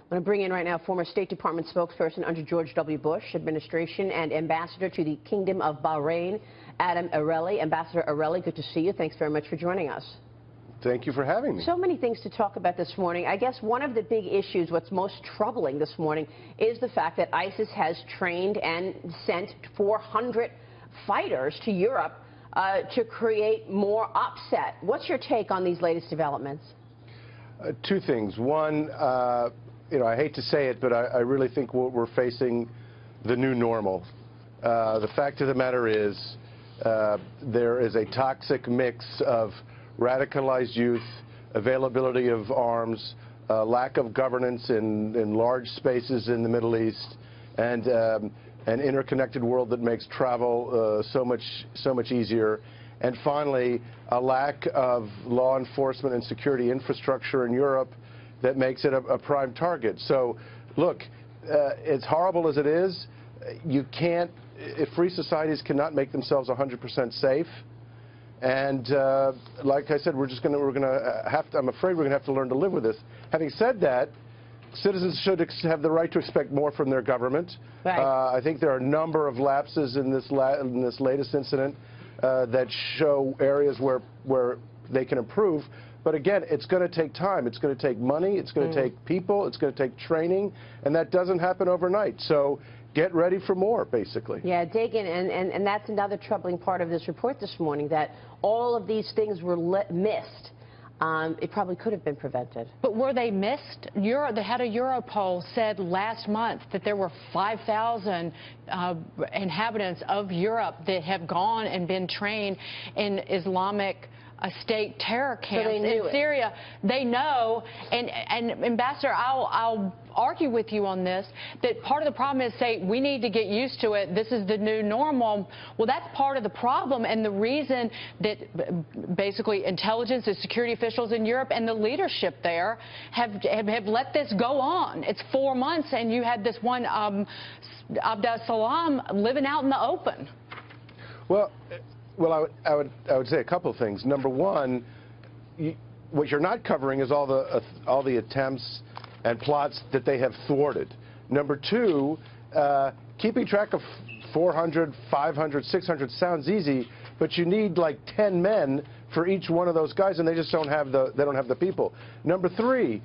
I'm going to bring in right now former State Department spokesperson under George W. Bush administration and ambassador to the Kingdom of Bahrain, Ereli. Ambassador Ereli, good to see you. Thanks very much for joining us. Thank you for having me. So many things to talk about this morning. I guess one of the big issues, what's most troubling this morning, is the fact that ISIS has trained and sent 400 fighters to Europe to create more upset. What's your take on these latest developments? Two things. One, I hate to say it, but I really think we're facing the new normal. The fact of the matter is there is a toxic mix of radicalized youth, availability of arms, lack of governance in large spaces in the Middle East, and an interconnected world that makes travel so much easier. And finally, a lack of law enforcement and security infrastructure in Europe that makes it a prime target. So, look, as horrible as it is, you can't, if free societies cannot make themselves 100% safe, and like I said, I'm afraid we're going to have to learn to live with this. Having said that, citizens should have the right to expect more from their government. Right. I think there are a number of lapses in this latest incident that show areas where they can improve. But again, it's going to take time. It's going to take money. It's going to take people. It's going to take training. And that doesn't happen overnight. So get ready for more, basically. Yeah, dig in. And that's another troubling part of this report this morning, that all of these things were missed. It probably could have been prevented. But were they missed? The head of Europol said last month that there were 5,000 inhabitants of Europe that have gone and been trained in Islamic State terror camps in Syria. They know, and Ambassador, I'll argue with you on this, that part of the problem is, say, we need to get used to it, this is the new normal. Well, that's part of the problem, and the reason that basically intelligence and security officials in Europe and the leadership there have let this go on. It's 4 months, and you had this one Abdel Salam living out in the open. Well, I would say a couple of things. Number one, what you're not covering is all the attempts and plots that they have thwarted. Number two, keeping track of 400, 500, 600 sounds easy, but you need like 10 men for each one of those guys, and they just don't have the people. Number three,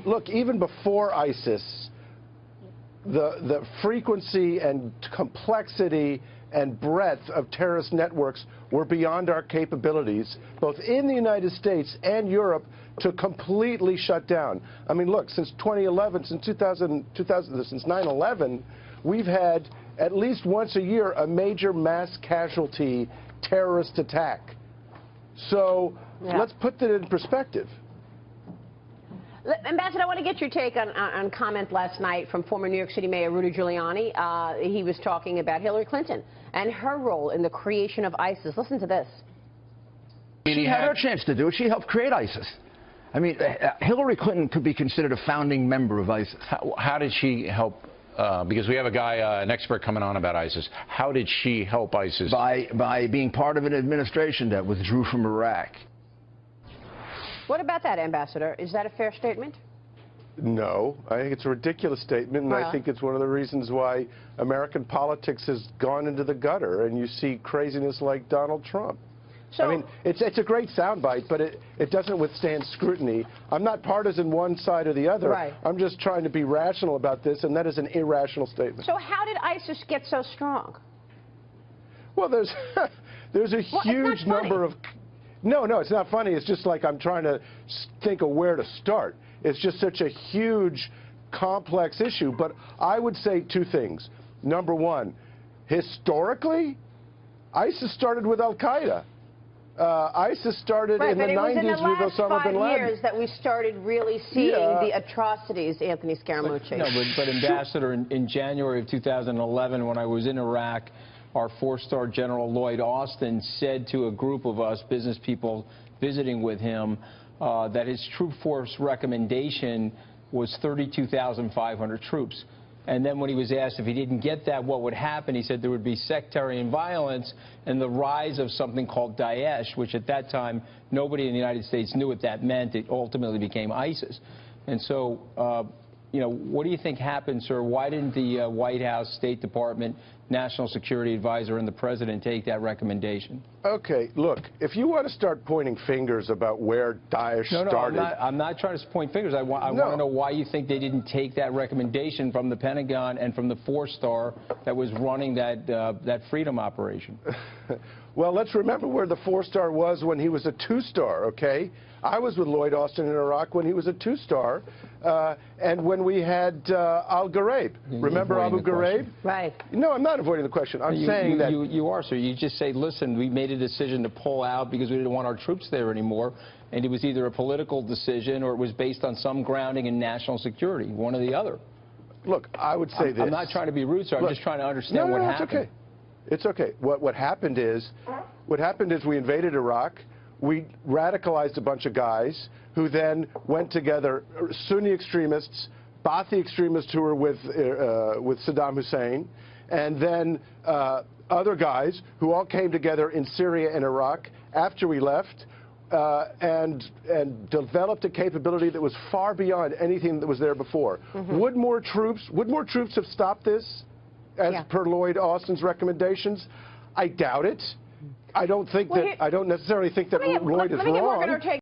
look, even before ISIS, the frequency and complexity and breadth of terrorist networks were beyond our capabilities, both in the United States and Europe, to completely shut down. I mean, look, since 2011, since 9/11, we've had at least once a year a major mass casualty terrorist attack. So let's put that in perspective. Ambassador, I want to get your take on comment last night from former New York City Mayor Rudy Giuliani. He was talking about Hillary Clinton and her role in the creation of ISIS. Listen to this. She had her chance to do it. She helped create ISIS. I mean, Hillary Clinton could be considered a founding member of ISIS. How did she help? Because we have a guy, an expert coming on about ISIS. How did she help ISIS? By being part of an administration that withdrew from Iraq. What about that, Ambassador? Is that a fair statement? No, I think it's a ridiculous statement, and I think it's one of the reasons why American politics has gone into the gutter, and you see craziness like Donald Trump. So, I mean, it's a great soundbite, but it doesn't withstand scrutiny. I'm not partisan one side or the other. Right. I'm just trying to be rational about this, and that is an irrational statement. So how did ISIS get so strong? Well, there's a huge number of... No, it's not funny. It's just like I'm trying to think of where to start. It's just such a huge, complex issue. But I would say two things. Number one, historically, ISIS started with Al-Qaeda. ISIS started in the 90s with Osama bin Laden. Right, but it was in the last 5 years that we started really seeing the atrocities, Anthony Scaramucci. But Ambassador, in January of 2011, when I was in Iraq, our 4-star General Lloyd Austin said to a group of us business people visiting with him that his troop force recommendation was 32,500 troops. And then when he was asked if he didn't get that, what would happen, he said there would be sectarian violence and the rise of something called Daesh, which at that time nobody in the United States knew what that meant. It ultimately became ISIS. And so what do you think happened, sir? Why didn't the White House, State Department, National Security Advisor, and the President take that recommendation? Okay, look, if you want to start pointing fingers about where Daesh started... No, I'm not trying to point fingers. I want to know why you think they didn't take that recommendation from the Pentagon and from the four-star that was running that Freedom operation. Well, let's remember where the four-star was when he was a two-star, okay? I was with Lloyd Austin in Iraq when he was a two-star, and when we had al-Ghraib. Remember Abu Ghraib? Right. No, I'm not avoiding the question. I'm saying that... You are, sir. You just say, listen, we made a decision to pull out because we didn't want our troops there anymore, and it was either a political decision or it was based on some grounding in national security, one or the other. Look, I would say this. I'm not trying to be rude, sir. I'm just trying to understand what happened. It's okay. It's okay. What happened is we invaded Iraq. We radicalized a bunch of guys who then went together, Sunni extremists, Ba'athi extremists who were with Saddam Hussein, and then other guys who all came together in Syria and Iraq after we left, and developed a capability that was far beyond anything that was there before. Would more troops have stopped this, as per Lloyd Austin's recommendations? I doubt it. I don't necessarily think that Lloyd is wrong.